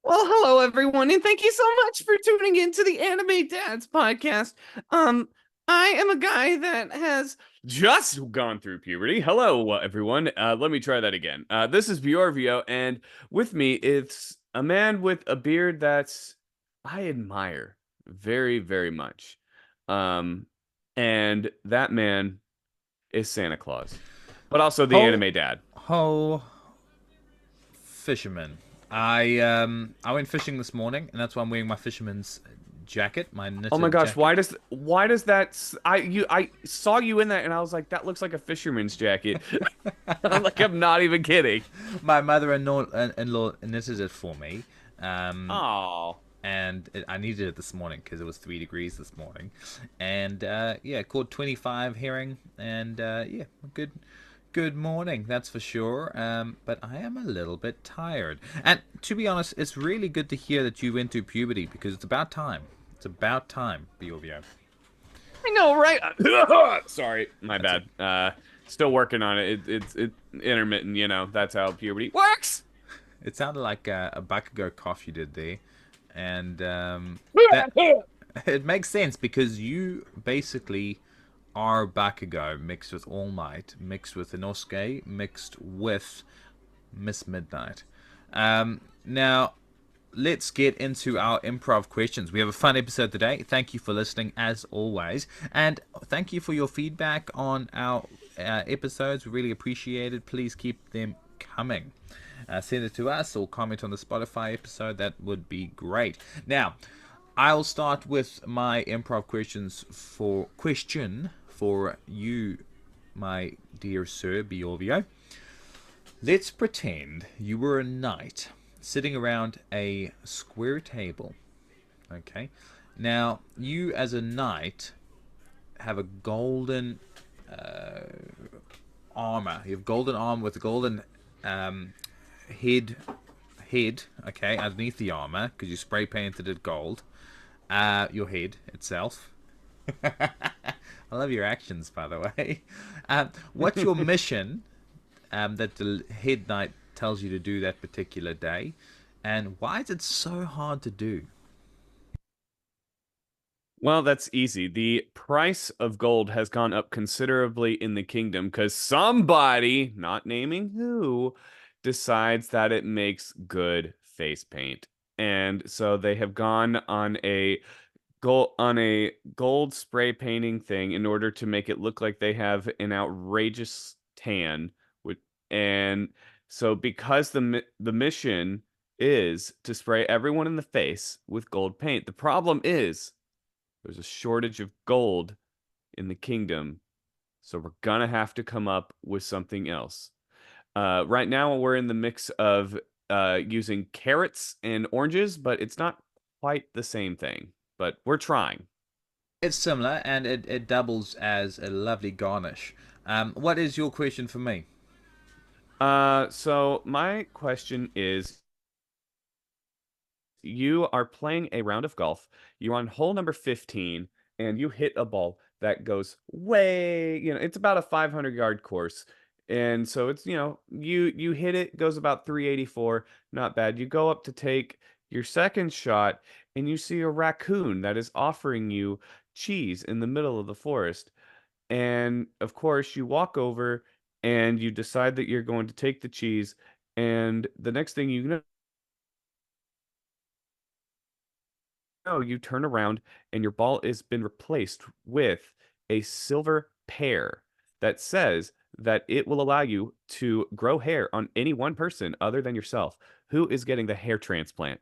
Well, hello everyone, and thank you so much for tuning in to the Anime Dads podcast. Um, I am a guy that has just gone through puberty. Hello, everyone. Let me try that again. This is Bjorvio, and with me it's a man with a beard that's I admire very, very much. Um, and that man is Santa Claus, but also the Ho Anime Dad. ho fisherman. I went fishing this morning, and that's why I'm wearing my fisherman's jacket, my Oh my knitted gosh, jacket. why does I saw you in that and I was like that looks like a fisherman's jacket. I'm like I'm not even kidding. My mother-in-law knitted it for me, um, Oh. I needed it this morning because it was 3 degrees this morning, and yeah, caught 25 herring, and yeah, good morning, that's for sure. But I am a little bit tired, and to be honest, it's really good to hear that you went through puberty because it's about time. It's about time, Bjorvio. I know, right? Sorry, my That's bad. Still working on it. It's intermittent, That's how puberty works. It sounded like a Bakugo cough you did there, and that it makes sense because you basically are Bakugo mixed with All Might, mixed with Inosuke, mixed with Miss Midnight. Now, let's get into our improv questions. We have a fun episode today. Thank you for listening, as always. And thank you for your feedback on our episodes. We really appreciate it. Please keep them coming. Send it to us or comment on the Spotify episode. That would be great. Now, I'll start with my improv question for you, my dear Sir Biorvio. Let's pretend you were a knight sitting around a square table. Okay. Now, you as a knight have a golden armor. You have golden armor with a golden um, head, okay, underneath the armor because you spray painted it gold. Your head itself. I love your actions, by the way. What's your mission that the head knight tells you to do that particular day, and why is it so hard to do? Well, that's easy. The price of gold has gone up considerably in the kingdom because somebody, not naming who, decides that it makes good face paint. And so they have gone on a gold spray painting thing in order to make it look like they have an outrageous tan with and so because the mission is to spray everyone in the face with gold paint. The problem is there's a shortage of gold in the kingdom, so we're gonna have to come up with something else. Right now, we're in the mix of using carrots and oranges, but it's not quite the same thing. But we're trying. It's similar, and it doubles as a lovely garnish. What is your question for me? So my question is, you are playing a round of golf. You're on hole number 15, and you hit a ball that goes way, it's about a 500-yard course. And so it's, you hit it, goes about 384, not bad. You go up to take your second shot, and you see a raccoon that is offering you cheese in the middle of the forest. And of course, you walk over and you decide that you're going to take the cheese. And the next thing you know, you turn around and your ball has been replaced with a silver pear that says that it will allow you to grow hair on any one person other than yourself. Who is getting the hair transplant?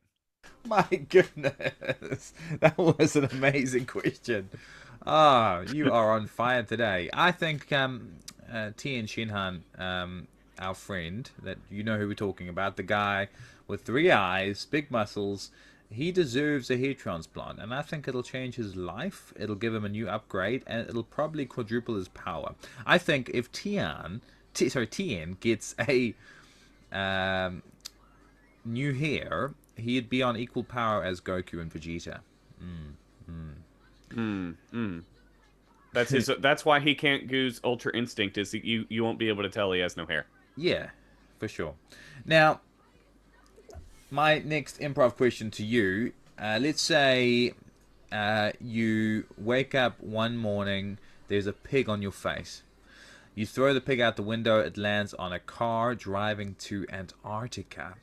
My goodness, that was an amazing question. Ah, you are on fire today. I think Tien Shinhan, our friend, that you know who we're talking about, the guy with three eyes, big muscles, he deserves a hair transplant, and I think it'll change his life. It'll give him a new upgrade, and it'll probably quadruple his power. I think if Tien gets a um, new hair, he'd be on equal power as Goku and Vegeta. Mm, mm. That's why he can't use Ultra Instinct is you won't be able to tell he has no hair. Yeah, for sure. Now, My next improv question to you. Let's say you wake up one morning, there's a pig on your face. You throw the pig out the window, it lands on a car driving to Antarctica.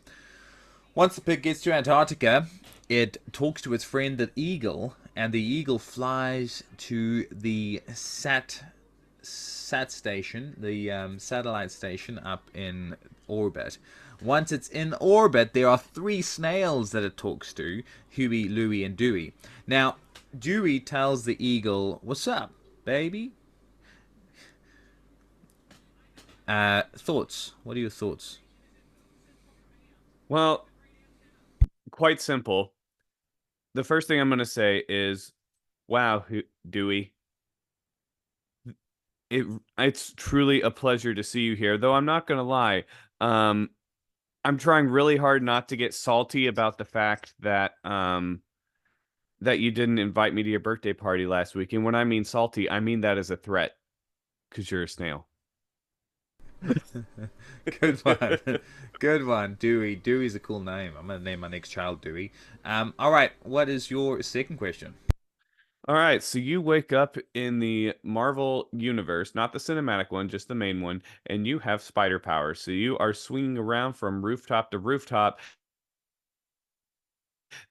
Once the pig gets to Antarctica, it talks to its friend the eagle, and the eagle flies to the sat station, the satellite station up in orbit. Once it's in orbit, there are three snails that it talks to: Huey, Louie, and Dewey. Now, Dewey tells the eagle, "What's up, baby?" Thoughts? What are your thoughts? Well, quite simple. The first thing I'm going to say is, wow, Dewey, it's truly a pleasure to see you here. Though I'm not going to lie, um, I'm trying really hard not to get salty about the fact that you didn't invite me to your birthday party last week. And when I mean salty, I mean that as a threat because you're a snail. Good one. Good one. Dewey. Dewey's a cool name. I'm going to name my next child Dewey. All right. What is your second question? All right, so you wake up in the Marvel universe, not the cinematic one, just the main one, and you have spider powers. So you are swinging around from rooftop to rooftop.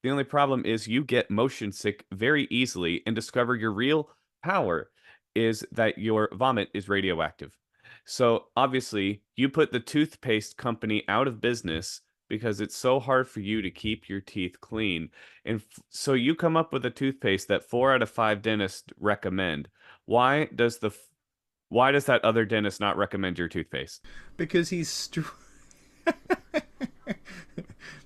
The only problem is you get motion sick very easily and discover your real power is that your vomit is radioactive. So obviously, you put the toothpaste company out of business because it's so hard for you to keep your teeth clean. And so you come up with a toothpaste that 4 out of 5 dentists recommend. Why does the why does that other dentist not recommend your toothpaste? Because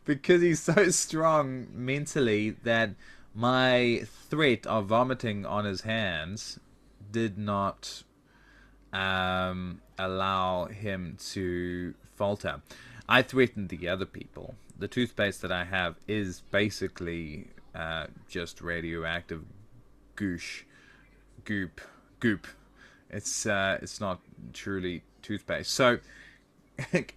because he's so strong mentally that my threat of vomiting on his hands did not allow him to falter. I threatened the other people. The toothpaste that I have is basically just radioactive goosh, goop, goop. It's not truly toothpaste. So,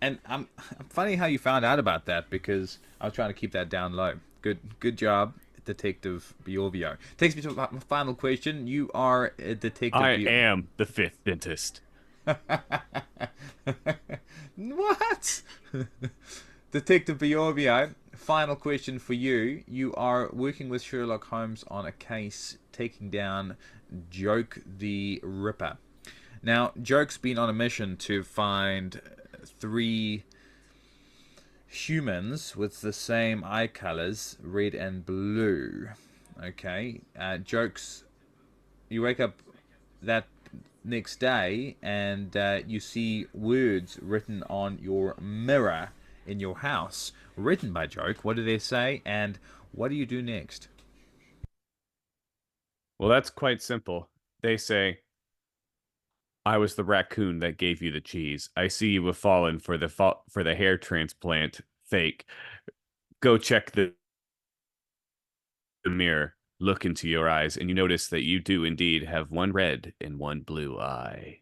and I'm funny how you found out about that because I was trying to keep that down low. Good job, Detective Bjorvio. Takes me to my final question. You are a Detective I Bjorvio. am the fifth dentist. What? Detective Bjorvio, final question for you. You are working with Sherlock Holmes on a case taking down Joke the Ripper. Now, Joke's been on a mission to find three humans with the same eye colors, red and blue. Okay, Joke's. You wake up that next day and you see words written on your mirror in your house, written by Joke. What do they say, and what do you do next? Well, that's quite simple. They say, I was the raccoon that gave you the cheese. I see you have fallen for the hair transplant fake. Go check the mirror. Look into your eyes, and you notice that you do indeed have one red and one blue eye.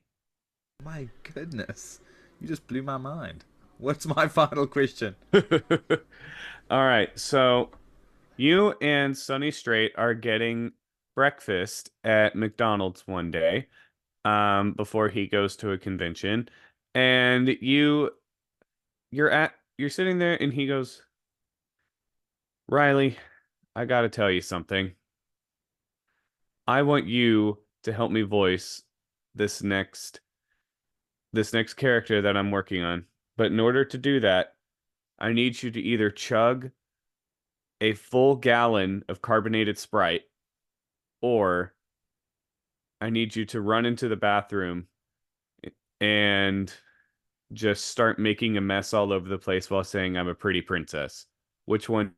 My goodness, you just blew my mind. What's my final question? All right, so you and Sonny Strait are getting breakfast at McDonald's one day, before he goes to a convention, and you're sitting there, and he goes, Reilly, I gotta tell you something. I want you to help me voice this next this next character that I'm working on. But in order to do that, I need you to either chug a full gallon of carbonated Sprite, or I need you to run into the bathroom and just start making a mess all over the place while saying I'm a pretty princess. Which one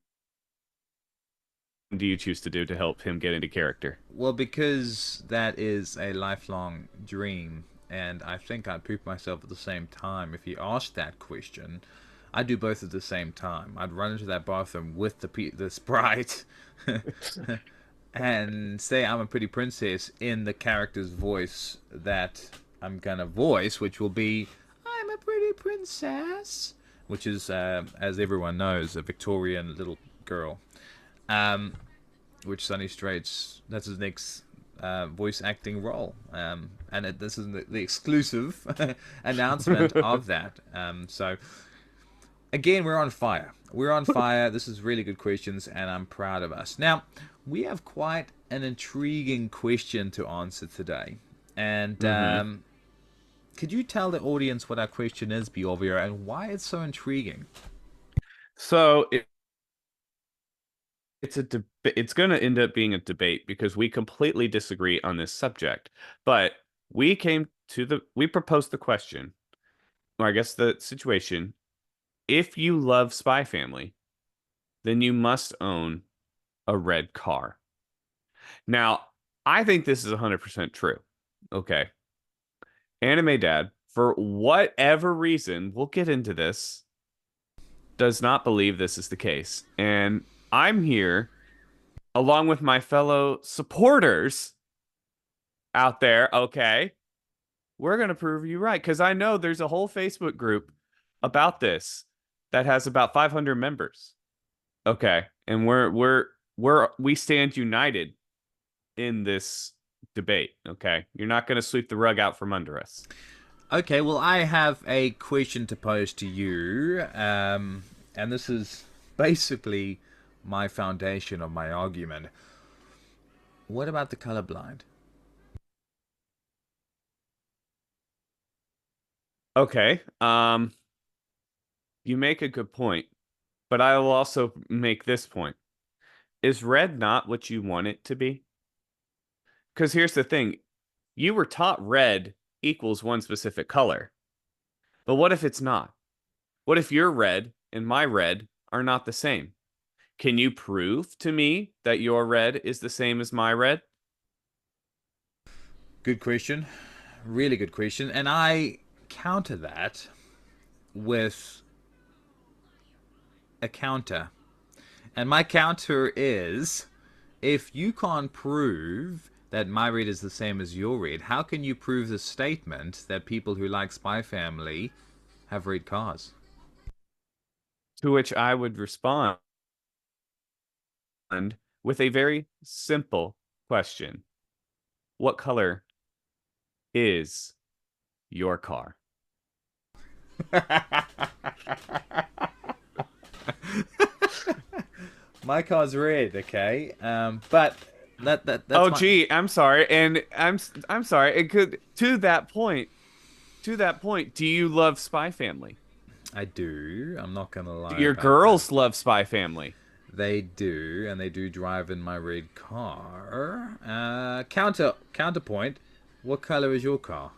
do you choose to do to help him get into character? Well, because that is a lifelong dream, and I think I'd poop myself at the same time if you asked that question. I'd do both at the same time. I'd run into that bathroom with the Sprite and say I'm a pretty princess in the character's voice that I'm gonna voice, which will be I'm a pretty princess. which is, as everyone knows, a Victorian little girl. Um, which Sonny Straight's that's his next voice acting role, and this is the exclusive announcement of that. So again, we're on fire. We're on fire. This is really good questions, and I'm proud of us. Now, we have quite an intriguing question to answer today, and Mm-hmm. could you tell the audience what our question is, Bjorvio, and why it's so intriguing? So it's going to end up being a debate because we completely disagree on this subject. But we proposed the question, or I guess the situation, if you love Spy Family, then you must own a red car. Now, I think this is 100% true. Okay. Anime Dad, for whatever reason, we'll get into this, does not believe this is the case. And I'm here along with my fellow supporters out there. Okay. We're going to prove you right because I know there's a whole Facebook group about this that has about 500 members. Okay. And we stand united in this debate. Okay. You're not going to sweep the rug out from under us. Okay, well, I have a question to pose to you, and this is basically my foundation of my argument. What about the colorblind? Okay. You make a good point, but I will also make this point. Is red not what you want it to be? Because here's the thing. You were taught red equals one specific color. But what if it's not? What if your red and my red are not the same? Can you prove to me that your red is the same as my red? Good question. Really good question. And I counter that with a counter. And my counter is if you can't prove that my red is the same as your red, how can you prove the statement that people who like Spy Family have red cars? To which I would respond with a very simple question. What color is your car? My car's red, okay, but that's Oh, my. gee, I'm sorry, and I'm sorry. It could to that point. Do you love Spy Family? I do. I'm not gonna lie Your about that. girls love Spy Family. They do, and they do drive in my red car. Counterpoint. What color is your car?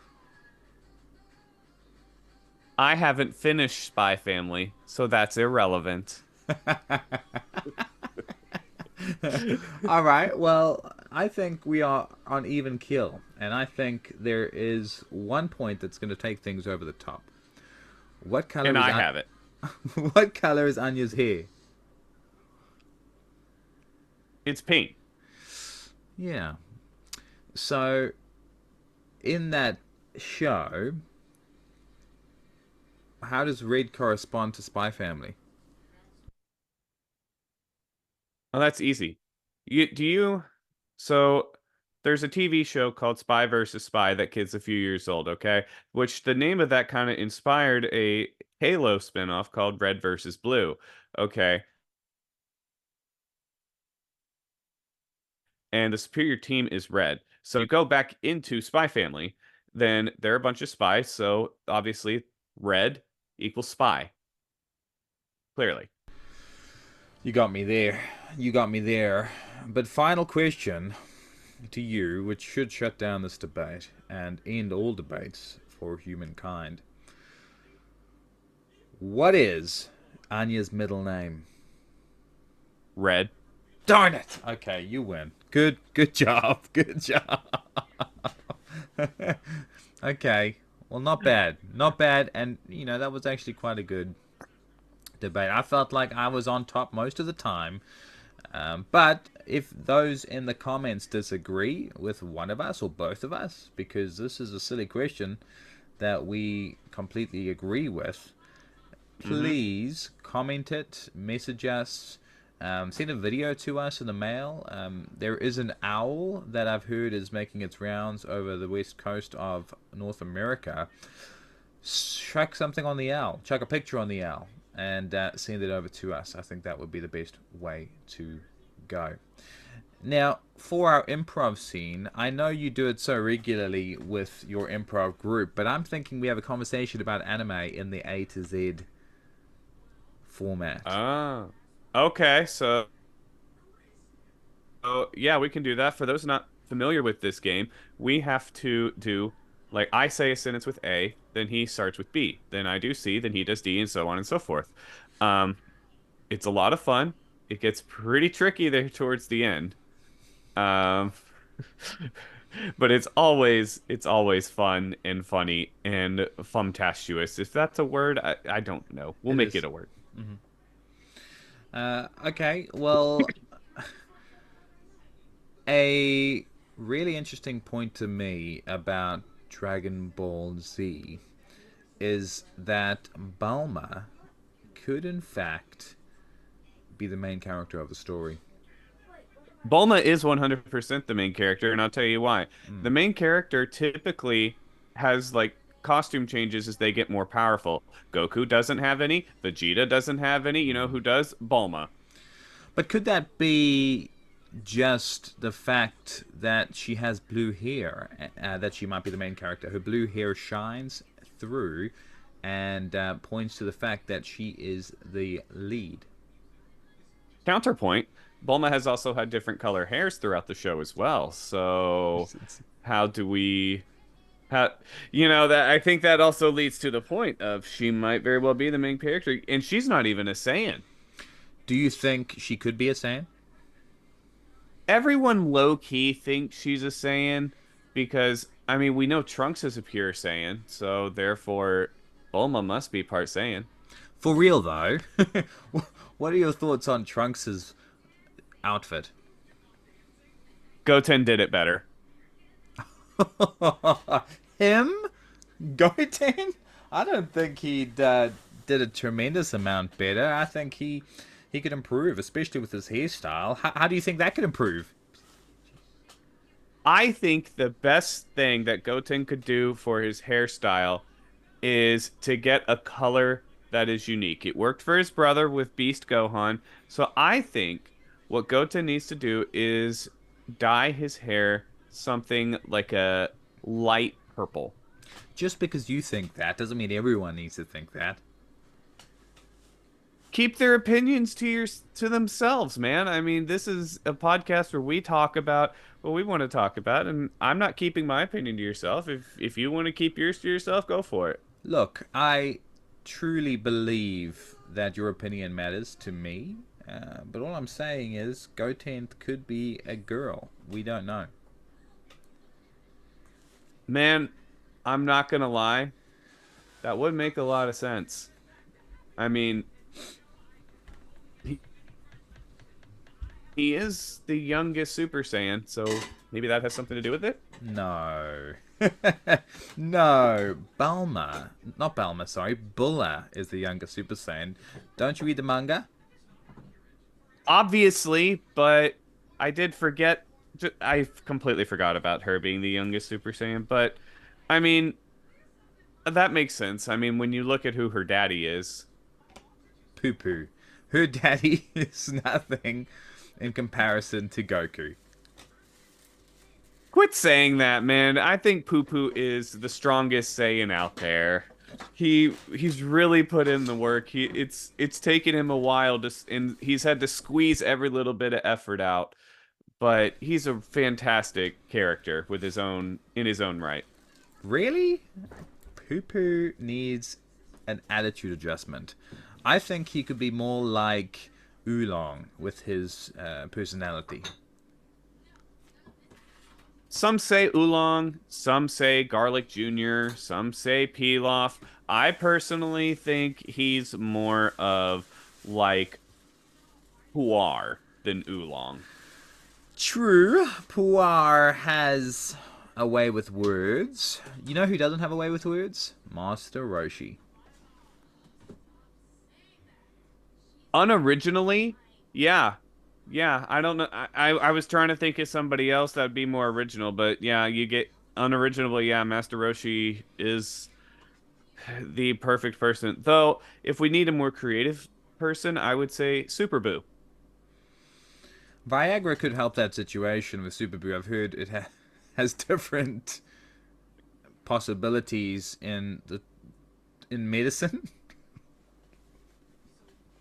I haven't finished Spy Family, so that's irrelevant. All right. Well, I think we are on even kill, and I think there is one point that's going to take things over the top. What color And is I have it. what color is Anya's hair? It's pink. Yeah. So in that show, how does red correspond to Spy Family? Oh, that's easy. You so there's a TV show called Spy versus Spy that kid's a few years old, okay? Which the name of that kind of inspired a Halo spinoff called Red versus Blue. Okay. And the superior team is red. So you go back into Spy Family, then there are a bunch of spies, so obviously red equals spy, clearly. You got me there. You got me there. But final question to you, which should shut down this debate and end all debates for humankind. What is Anya's middle name? Red. Darn it! Okay, you win. Good job. Good job. Okay. Well, not bad. Not bad. And, that was actually quite a good debate. I felt like I was on top most of the time. But if those in the comments disagree with one of us or both of us, because this is a silly question that we completely agree with, Mm-hmm. please comment it, message us, send a video to us in the mail. There is an owl that I've heard is making its rounds over the west coast of North America. Chuck something on the owl, chuck a picture on the owl, and send it over to us. I think that would be the best way to go. Now, for our improv scene, I know you do it so regularly with your improv group, but I'm thinking we have a conversation about anime in the A to Z format. Oh, okay. Yeah, we can do that. For those not familiar with this game, we have to do like I say a sentence with A, then he starts with B, then I do C, then he does D, and so on and so forth. Um, it's a lot of fun. It gets pretty tricky there towards the end. Um, but it's always fun and funny and fumtastious. If that's a word, I don't know. We'll It make is. it a word. Okay, well, a really interesting point to me about Dragon Ball Z is that Bulma could, in fact, be the main character of the story. Bulma is 100% the main character, and I'll tell you why. The main character typically has like costume changes as they get more powerful. Goku doesn't have any, Vegeta doesn't have any. You know who does? Bulma. But could that be just the fact that she has blue hair, that she might be the main character? Her blue hair shines through and points to the fact that she is the lead. Counterpoint, Bulma has also had different color hairs throughout the show as well. So how do we how that I think that also leads to the point of she might very well be the main character and she's not even a Saiyan. Do you think she could be a Saiyan? Everyone low key thinks she's a Saiyan because I mean we know Trunks is a pure Saiyan, so therefore Bulma must be part Saiyan. For real though, what are your thoughts on Trunks's outfit? Goten did it better. Him? Goten? I don't think he did a tremendous amount better. I think he could improve, especially with his hairstyle. How do you think that could improve? I think the best thing that Goten could do for his hairstyle is to get a color that is unique. It worked for his brother with Beast Gohan. So I think what Goten needs to do is dye his hair something like a light purple. Just because you think that doesn't mean everyone needs to think that. Keep their opinions to themselves, man. I mean, this is a podcast where we talk about what we want to talk about, and I'm not keeping my opinion to yourself. If you want to keep yours to yourself, go for it. Look, I truly believe that your opinion matters to me, but all I'm saying is Goten could be a girl. We don't know. Man, I'm not gonna lie. That would make a lot of sense. I mean, he, he is the youngest Super Saiyan, so maybe that has something to do with it. No. No. Bulma. Not Bulma, sorry. Bulla is the younger Super Saiyan. Don't you read the manga? Obviously, but I did forget. I completely forgot about her being the youngest Super Saiyan. But I mean, that makes sense. I mean, when you look at who her daddy is, Poo poo. Her daddy is nothing in comparison to Goku. quit saying that, man. I think Poo Poo is the strongest Saiyan out there. He's really put in the work. It's taken him a while and he's had to squeeze every little bit of effort out. But he's a fantastic character with his own in his own right. Really? Poo poo needs an attitude adjustment. I think he could be more like Oolong with his personality. Some say Oolong, some say Garlic Jr., some say Pilaf. I personally think he's more of like Puar than Oolong. True, Puar has a way with words. You know who doesn't have a way with words? Master Roshi. Unoriginally, yeah. Yeah, I don't know. I was trying to think of somebody else that'd be more original, but yeah, you get unoriginally, yeah, Master Roshi is the perfect person. Though, if we need a more creative person, I would say Super Boo. Viagra could help that situation with Super Boo. I've heard it has different possibilities in medicine.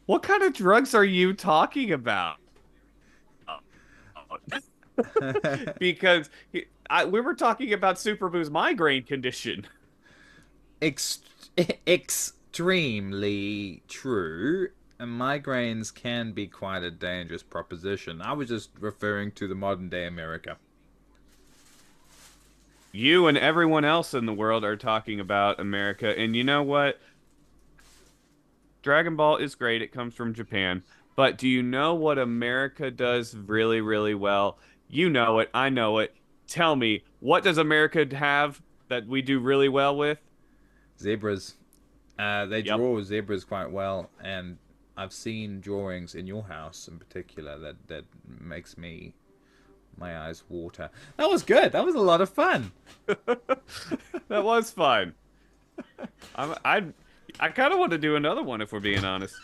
What kind of drugs are you talking about? Because we were talking about Super Boo's migraine condition. Ex- extremely true. And migraines can be quite a dangerous proposition. I was just referring to the modern day America. You and everyone else in the world are talking about America, and you know what? Dragon Ball is great. It comes from Japan. But do you know what America does really, really well? You know it. I know it. Tell me, what does America have that we do really well with? Zebras. They Yep. draw zebras quite well, and I've seen drawings in your house in particular that makes me my eyes water. That was good. That was a lot of fun. That was fun. I'm, I I kind of want to do another one if we're being honest.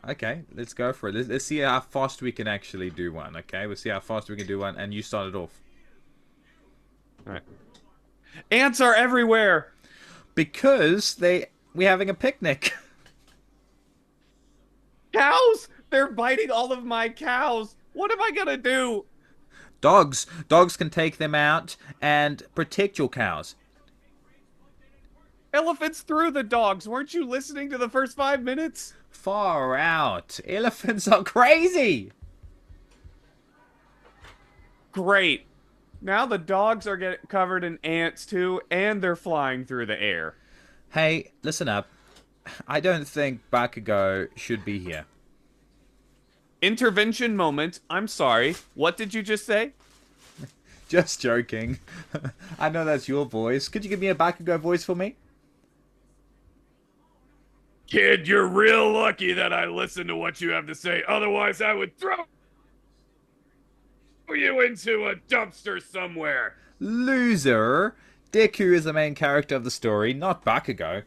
Okay, let's go for it. Let's see how fast we can actually do one. Okay, we'll see how fast we can do one, and you start it off All right. Ants are everywhere. because we're having a picnic. Cows, they're biting all of my cows. What am I gonna do? Dogs can take them out and protect your cows. Elephants through the dogs. Weren't you listening to the first 5 minutes? Far out. Elephants are crazy. Great. Now the dogs are getting covered in ants too, and they're flying through the air. Hey, listen up. I don't think Bakugo should be here. Intervention moment. I'm sorry. What did you just say? Just joking. I know that's your voice. Could you give me a Bakugo voice for me? Kid, you're real lucky that I listened to what you have to say. Otherwise, I would throw you into a dumpster somewhere. Loser. Deku is the main character of the story, not Bakugo.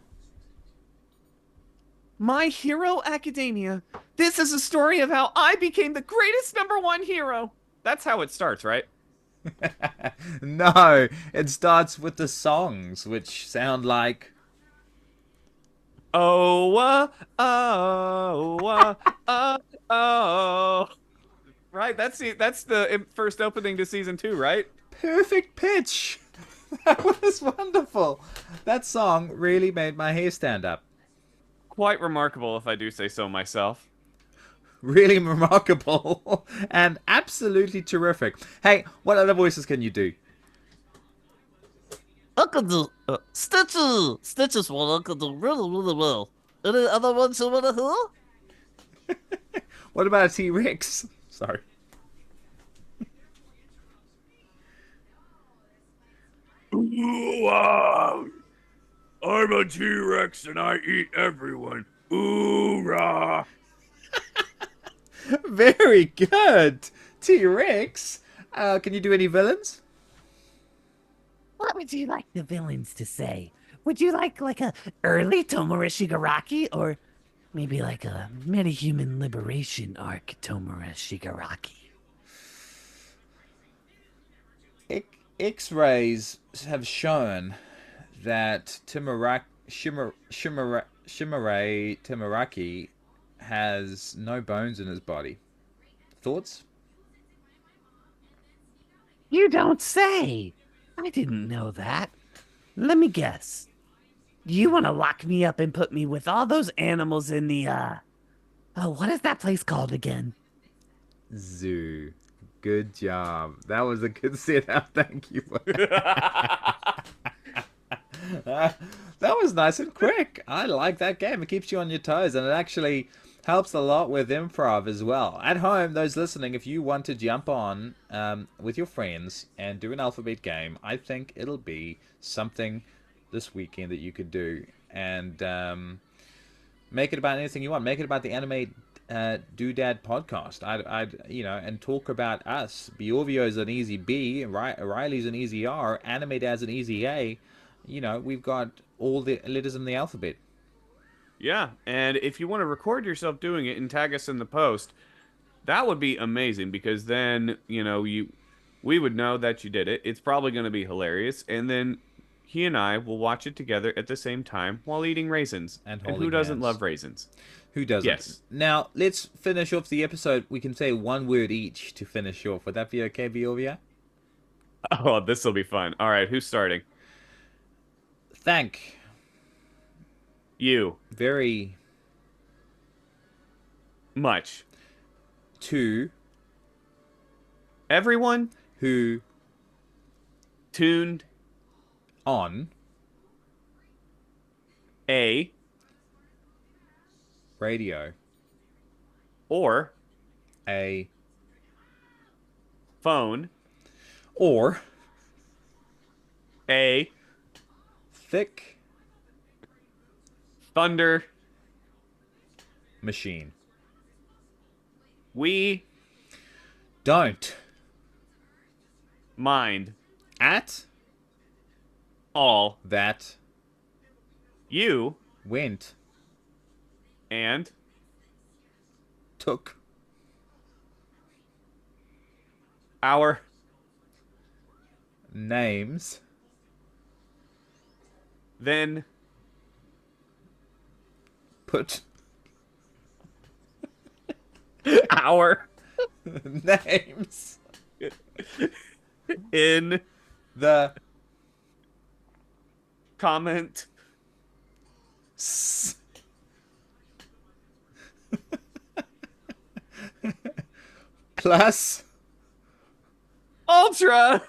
My Hero Academia. This is a story of how I became the greatest number one hero. That's how it starts, right? No, it starts with the songs, which sound like. Oh, oh, oh. Right, that's the first opening to season 2, right? Perfect pitch! That was wonderful! That song really made my hair stand up. Quite remarkable, if I do say so myself. Really remarkable and absolutely terrific. Hey, what other voices can you do? I can do Stitches. Stitches one I can do really, really well. Any other ones you wanna hear? What about a T Rex? Sorry. Ooh, I'm a T-Rex and I eat everyone. Ooh-rah. Very good! T Rex! Can you do any villains? What would you like the villains to say? Would you like a early Tomura Shigaraki or maybe like a metahuman liberation arc Tomura Shigaraki? X-rays have shown that Shimare Timaraki has no bones in his body. Thoughts? You don't say. I didn't know that. Let me guess. You want to lock me up and put me with all those animals in the oh, what is that place called again? Zoo. Good job. That was a good setup. Thank you. That was nice and quick. I like that game. It keeps you on your toes, and it actually helps a lot with improv as well. At home, those listening, if you want to jump on with your friends and do an alphabet game, I think it'll be something this weekend that you could do. And make it about anything you want. Make it about the anime Doodad podcast. And talk about us. Bjorvio is an easy B, Reilly's an easy R, Anime Dad's an easy A. We've got all the letters in the alphabet. Yeah, and if you want to record yourself doing it and tag us in the post, that would be amazing because then, we would know that you did it. It's probably going to be hilarious, and then he and I will watch it together at the same time while eating raisins. And who holding doesn't hands. love raisins? Who doesn't? Yes. Now, let's finish off the episode. We can say one word each to finish off. Would that be okay, Bjorvio? Oh, this will be fun. All right, who's starting? Thank. You. Very. Much. To. Everyone Who. tuned On. a Radio. or A. phone Or. a Thick. thunder Machine. we Don't. mind At. all That. you Went. and Took. our Names. then Put. our Names. in The. comment S. Plus. ultra